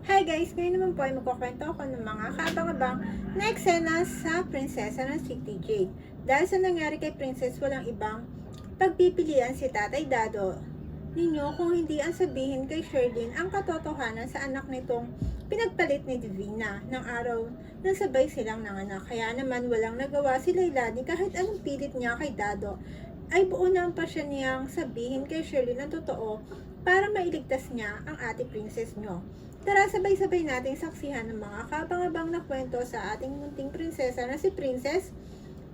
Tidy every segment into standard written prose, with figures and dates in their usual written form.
Hi guys! Ngayon naman po ay magkukwento ako ng mga kaabang-abang na eksena sa prinsesa ng City Jade. Dahil sa nangyari kay Princess, walang ibang pagpipilian si Tatay Dado ninyo kung hindi ang sabihin kay Sherlyn ang katotohanan sa anak nitong pinagpalit ni Divina ng araw na sabay silang nanganak. Kaya naman walang nagawa si Lailani kahit anong pilit niya kay Dado ay buo na ang pasya niyang sabihin kay Sherlyn ang totoo para mailigtas niya ang ate princess nyo. Tara, sabay-sabay nating saksihan ng mga kabang-abang na kwento sa ating munting prinsesa na si Princess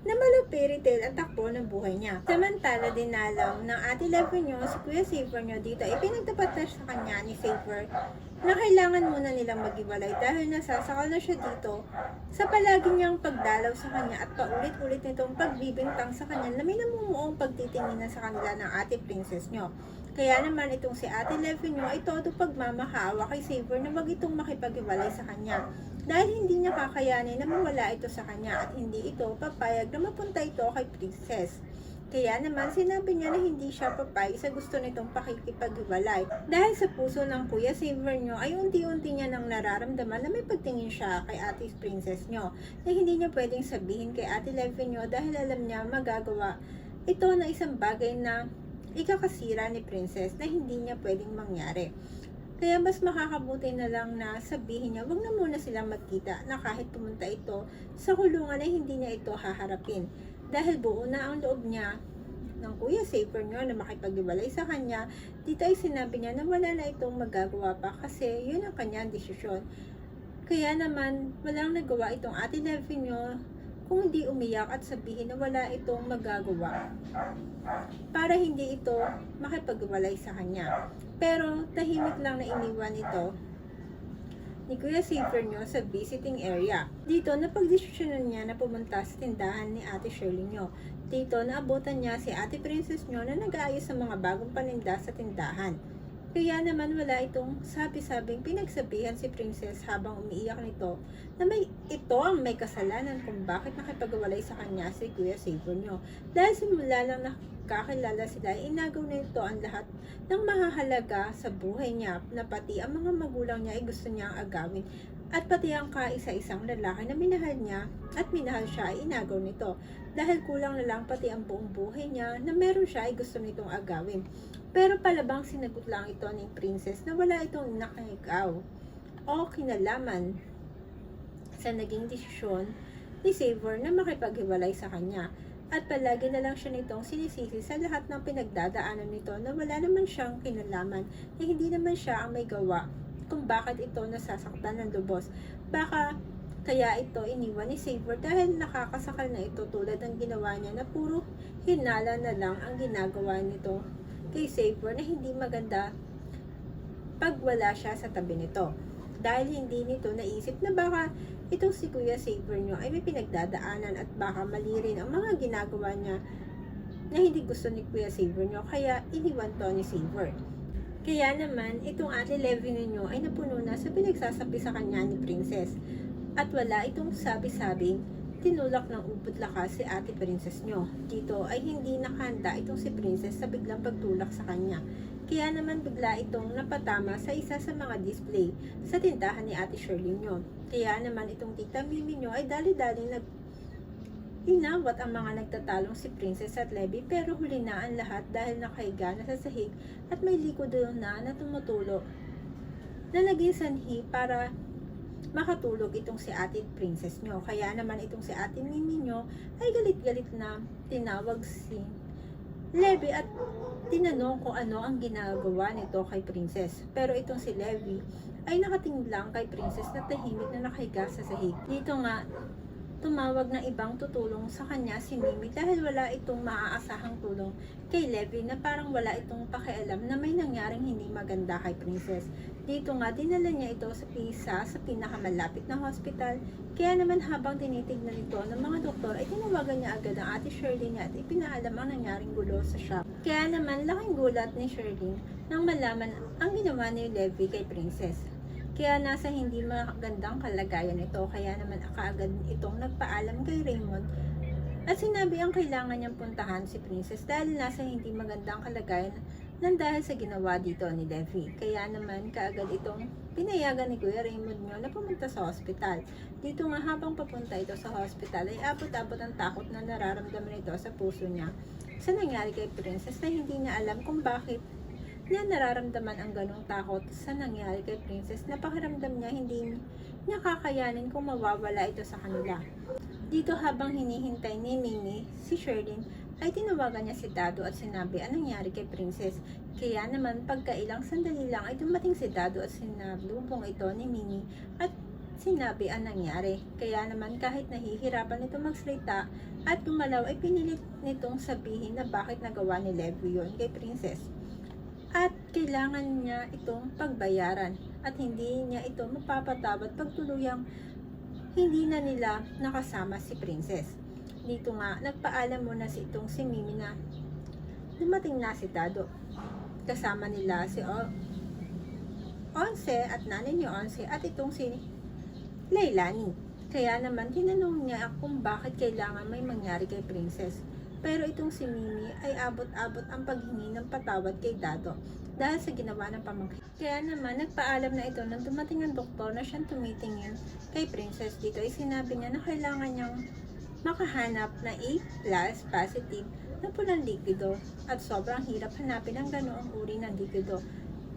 na malupiritil ang takbo ng buhay niya. Samantala, dinalaw ng ate Lever nyo, si Kuya Saver nyo dito, ipinagtapat na sa kanya ni Saver na kailangan muna nilang mag-iwalay dahil nasasakal na siya dito sa palagi niyang pagdalaw sa kanya at paulit-ulit nitong pagbibintang sa kanya na may namumuong pagtitinginan sa kanila ng ate princess nyo. Kaya naman itong si ate Lever nyo ay todo pagmamahawa kay Saver na wag itong makipag-iwalay sa kanya dahil hindi niya kakayanin na mawala ito sa kanya at hindi ito papayag na mapunta ito kay princess. Kaya naman sinabi niya na hindi siya papayag sa gusto nitong pakikipag-hiwalay dahil sa puso ng Kuya Saver nyo ay unti-unti niya nang nararamdaman na may pagtingin siya kay ate princess nyo na hindi niya pwedeng sabihin kay ate Lever nyo dahil alam niya magagawa ito na isang bagay na ikakasira ni princess na hindi niya pwedeng mangyari. Kaya mas makakabuti na lang na sabihin niya wag na muna silang magkita na kahit pumunta ito sa kulungan ay hindi niya ito haharapin. Dahil buo na ang loob niya ng Kuya Saver nyo na makipag-iwalay sa kanya, dito ay sinabi niya na wala na itong magagawa pa kasi yun ang kanyang desisyon. Kaya naman walang nagawa itong ate Lever nyo kung hindi umiyak at sabihin na wala itong magagawa para hindi ito makipag-iwalay sa kanya. Pero tahimik lang na iniwan ito ni Kuya Saver nyo sa visiting area. Dito, napagdesisyonan niya na pumunta sa tindahan ni ate Shirley nyo. Dito, naabutan niya si ate princess nyo na nag-aayos sa mga bagong paninda sa tindahan. Kaya naman wala itong sabi-sabing pinagsabihan si princess habang umiiyak nito na ito ang may kasalanan kung bakit nakipag-walay sa kanya si Kuya Saver nyo. Dahil simula lang nakakilala sila, inagaw na ito ang lahat ng mahahalaga sa buhay niya na pati ang mga magulang niya ay gusto niyang agawin. At pati ang kaisa-isang lalaki na minahal niya at minahal siya ay inagaw nito. Dahil kulang na lang pati ang buong buhay niya na meron siya ay gusto nitong agawin. Pero palabang sinagot lang ito ni princess na wala itong nakagaw o kinalaman sa naging desisyon ni Saver na makipaghiwalay sa kanya. At palagi na lang siya nitong sinisisi sa lahat ng pinagdadaanan nito na wala naman siyang kinalaman na hindi naman siya ang may gawa kung bakit ito nasasaktan ng lubos. Baka kaya ito iniwan ni Saver dahil nakakasakal na ito tulad ng ginawa niya na puro hinala na lang ang ginagawa nito kay Saver na hindi maganda pag wala siya sa tabi nito. Dahil hindi nito naisip na baka itong si Kuya Saver nyo ay may pinagdadaanan at baka mali rin ang mga ginagawa niya na hindi gusto ni Kuya Saver nyo kaya iniwan to ni Saver. Kaya naman itong ate Lever ninyo ay napuno na sa pinagsasabi sa kanya ni princess at wala itong sabi-sabing tinulak ng ubod lakas si ate princess nyo. Dito ay hindi nakahanda itong si princess sa biglang pagtulak sa kanya. Kaya naman bigla itong napatama sa isa sa mga display sa tindahan ni ate Shirley nyo. Kaya naman itong tita Mimi nyo ay dali-dali inawat ang mga nagtatalong si Princess at Levy pero huli na ang lahat dahil nakahiga na sa sahig at may liko doon na tumutulo na naging sanhi para makatulog itong si ate princess nyo. Kaya naman itong si ate Mimi nyo ay galit-galit na tinawag si Levy at tinanong kung ano ang ginagawa nito kay princess. Pero itong si Levy ay nakatingin lang kay princess na tahimik na nakahiga sa sahig. Dito nga, tumawag ng ibang tutulong sa kanya si Mimi dahil wala itong maaasahang tulong kay Levy na parang wala itong pakialam na may nangyaring hindi maganda kay princess. Dito nga, dinala niya ito sa sa pinakamalapit na hospital. Kaya naman habang tinitignan ito ng mga doktor ay tinawagan niya agad ang ate Shirley niya at ipinaalam ang nangyaring gulo sa shop. Kaya naman laking gulat ni Shirley nang malaman ang ginawa ni Levy kay princess. Kaya nasa hindi magandang kalagayan ito, kaya naman kaagad itong nagpaalam kay Raymond at sinabi ang kailangan niyang puntahan si Princess dahil nasa hindi magandang kalagayan nang dahil sa ginawa dito ni Levi. Kaya naman kaagad itong pinayagan ni Kuya Raymond nyo na pumunta sa hospital. Dito nga habang papunta ito sa hospital ay abot-abot ang takot na nararamdaman ito sa puso niya sa nangyari kay Princess na hindi niya alam kung bakit niya nararamdaman ang ganong takot sa nangyari kay Princess na pakiramdam niya hindi niya kakayanin kung mawawala ito sa kanila. Dito habang hinihintay ni Mimi si Sherlyn ay tinawagan niya si Dado at sinabi ang nangyari kay Princess. Kaya naman pagkailang sandali lang ay dumating si Dado at sinalubong ito ni Mimi at sinabi ang nangyari. Kaya naman kahit nahihirapan ito magsalita at gumalaw ay pinilit nitong sabihin na bakit nagawa ni Levi yun kay Princess. At kailangan niya itong pagbayaran at hindi niya ito mapapatawad pag tuluyang hindi na nila nakasama si Princess. Dito nga, nagpaalam muna si Mimi na dumating na si Dado. Kasama nila si Onse at nanay ni Onse at itong si Leilani. Kaya naman tinanong niya kung bakit kailangan may mangyari kay Princess. Pero itong si Mimi ay abot-abot ang paghingi ng patawad kay Dado dahil sa ginawa ng pamangkin. Kaya naman nagpaalam na ito nang dumating ang doktor na siyang tumitingin kay Princess. Dito ay sinabi niya na kailangan niyang makahanap na A+ positive na pulang likido at sobrang hirap hanapin ang ganoong uri ng likido.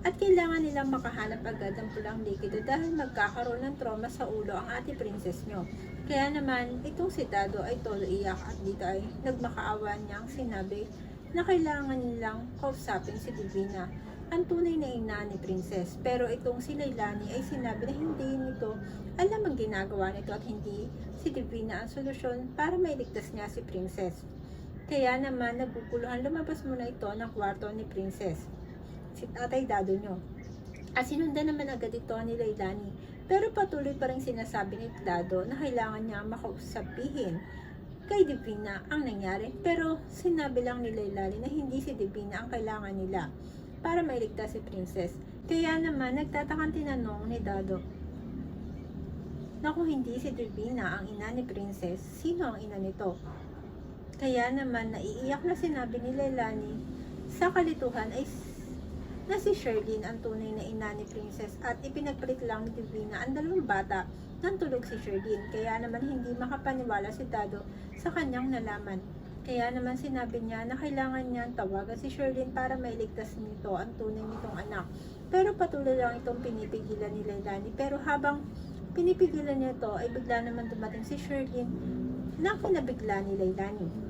At kailangan nilang makahanap agad ng pulang likido dahil magkakaroon ng trauma sa ulo ang ate Princess nyo. Kaya naman, itong si Dado ay tolo iyak at dito ay nagmakaawa niyang sinabi na kailangan nilang kausapin si Divina, ang tunay na ina ni Princess. Pero itong si Leilani ay sinabi na hindi nito alam ang ginagawa nito at hindi si Divina ang solusyon para mailigtas niya si Princess. Kaya naman, naguguluhan, lumabas muna ito ng kwarto ni Princess, si Tatay Dado nyo. At sinundan naman agad ito ni Leilani. Pero patuloy pa rin sinasabi ni Dado na kailangan niya makausapihin kay Divina ang nangyari. Pero sinabi lang ni Leilani na hindi si Divina ang kailangan nila para mailigtas si Princess. Kaya naman nagtatakang tinanong ni Dado na kung hindi si Divina ang ina ni Princess, sino ang ina nito? Kaya naman naiiyak na sinabi ni Leilani sa kalituhan ay na si Sherlyn ang tunay na ina ni Princess at ipinagpalit lang ni Divina ang dalawang bata nang tulog si Sherlyn. Kaya naman hindi makapaniwala si Dado sa kanyang nalaman. Kaya naman sinabi niya na kailangan niyang tawagan si Sherlyn para mailigtas nito ang tunay nitong anak. Pero patuloy lang itong pinipigilan ni Leilani. Pero habang pinipigilan niya ito ay bigla naman dumating si Sherlyn na kinabigla ni Leilani.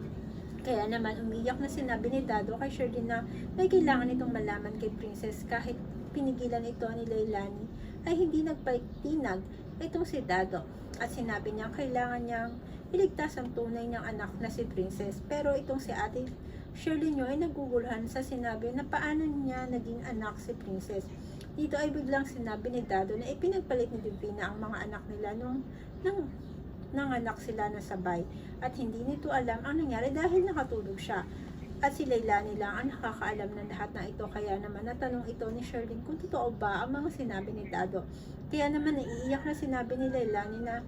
Kaya naman umiyak na sinabi ni Dado kay Sherlyn na may kailangan itong malaman kay Princess. Kahit pinigilan ito ni Leilani ay hindi nagpatinag itong si Dado. At sinabi niya kailangan niyang iligtas ang tunay niyang anak na si Princess. Pero itong si ate Sherlyn nyo ay naguguluhan sa sinabi na paano niya naging anak si Princess. Dito ay biglang sinabi ni Dado na ipinagpalit ni Divina ang mga anak nila nung nanganak sila na sabay at hindi nito alam ang nangyari dahil nakatulog siya at si Leilani lang ang nakakaalam ng lahat ng ito. Kaya naman natanong ito ni Sherlyn kung totoo ba ang mga sinabi ni Dado. Kaya naman naiiyak na sinabi ni Leilani na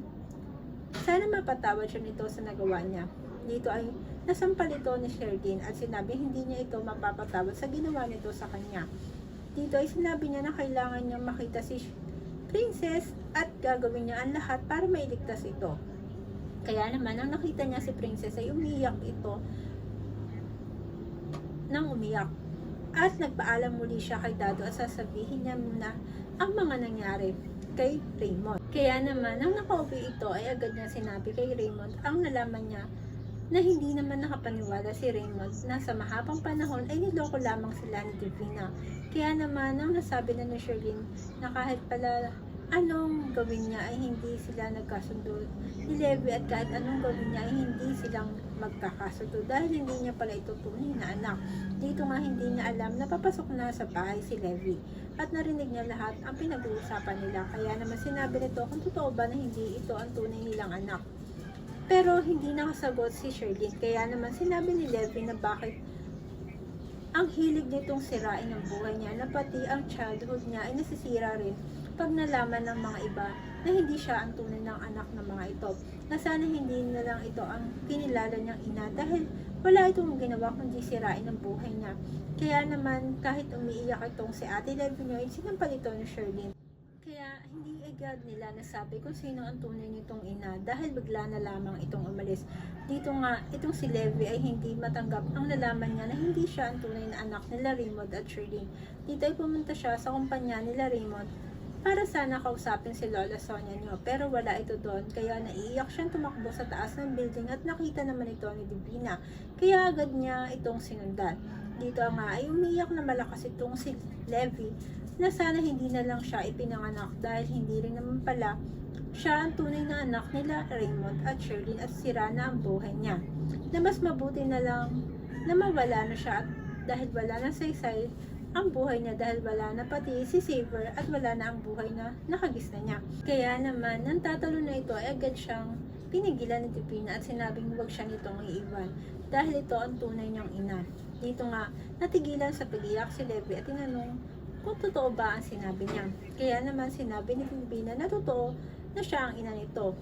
sana mapatawad siya nito sa nagawa niya. Dito ay nasampal ito ni Sherlyn at sinabi hindi niya ito mapapatawad sa ginawa nito sa kanya. Dito ay sinabi niya na kailangan niyang makita si Princess at gagawin niya ang lahat para mailigtas ito. Kaya naman, nang nakita niya si Princess ay umiyak ito nang umiyak. At nagpaalam muli siya kay Dado at sasabihin niya muna ang mga nangyari kay Raymond. Kaya naman, nang nakauwi ito ay agad niya sinabi kay Raymond ang nalaman niya na hindi naman nakapaniwala si Raymond na sa mahabang panahon ay niloko lamang sila ni Divina. Kaya naman, nang nasabi na ni Sherlyn na kahit pala anong gawin niya ay hindi sila nagkasundo ni Levi at kahit anong gawin niya ay hindi silang magkakasundo dahil hindi niya pala ito tunay na anak. Dito nga hindi niya alam na papasok na sa bahay si Levi at narinig niya lahat ang pinag-uusapan nila. Kaya naman sinabi nito kung totoo ba na hindi ito ang tunay nilang anak. Pero hindi nakasagot si Sherlyn. Kaya naman sinabi ni Levi na bakit ang hilig nitong sirain ang buhay niya na pati ang childhood niya ay nasisira rin pag nalaman ng mga iba na hindi siya ang tunay ng anak ng mga ito. Na sana hindi na lang ito ang kinilala niyang ina dahil wala itong ginawa kundi sirain ang buhay niya. Kaya naman, kahit umiiyak itong si Ate Levinoy, sinampal ito ni Sherlyn. Kaya hindi agad nila nasabi kung sino ang tunay nitong ina dahil bigla na lamang itong umalis. Dito nga, itong si Levi ay hindi matanggap ang nalaman niya na hindi siya ang tunay na anak nila Raymond at Sherlyn. Dito ay pumunta siya sa kumpanya nila Raymond para sana kausapin si Lola Sonia niyo, pero wala ito doon, kaya naiiyak siyang tumakbo sa taas ng building at nakita naman ito ni Divina, kaya agad niya itong sinundan. Dito nga ay umiiyak na malakas itong si Levi na sana hindi na lang siya ipinanganak dahil hindi rin naman pala siya ang tunay na anak nila Raymond at Sherlyn at sira na ang buhay niya. Na mas mabuti na lang na mawala na siya at dahil wala na saysay ang buhay niya dahil wala na pati si Saver at wala na ang buhay na nakagis na niya. Kaya naman, nang tatalo na ito ay agad siyang pinigilan ni Divina at sinabing huwag siya nitong iiwan dahil ito ang tunay niyang ina. Dito nga, natigilan sa pag-iyak si Levi at tinanong kung totoo ba ang sinabi niya. Kaya naman sinabi ni Divina na totoo na siya ang ina nito,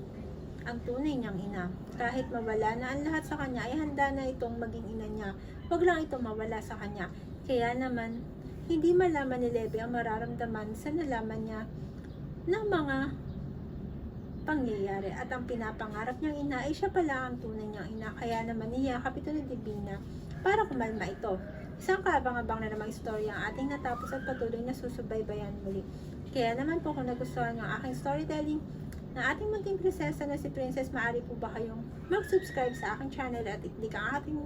ang tunay niyang ina. Kahit mawala na ang lahat sa kanya ay handa na itong maging ina niya. Huwag lang itong mawala sa kanya. Kaya naman, hindi malaman ni Levi ang mararamdaman sa nalaman niya ng mga pangyayari at ang pinapangarap niyang ina ay siya pala ang tunay niyang ina. Kaya naman niyakap ito ni Divina para kumalma ito. Isang kaabang-abang na namang istorya ang ating natapos at patuloy na susubaybayan muli. Kaya naman po kung nagustuhan niyo ang aking storytelling na ating munting prinsesa na si Princess, maaari po ba kayong mag-subscribe sa aking channel at i-click ang aking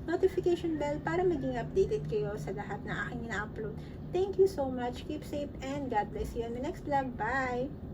notification bell para maging updated kayo sa lahat na aking ina-upload. Thank you so much. Keep safe and God bless you on the next vlog. Bye!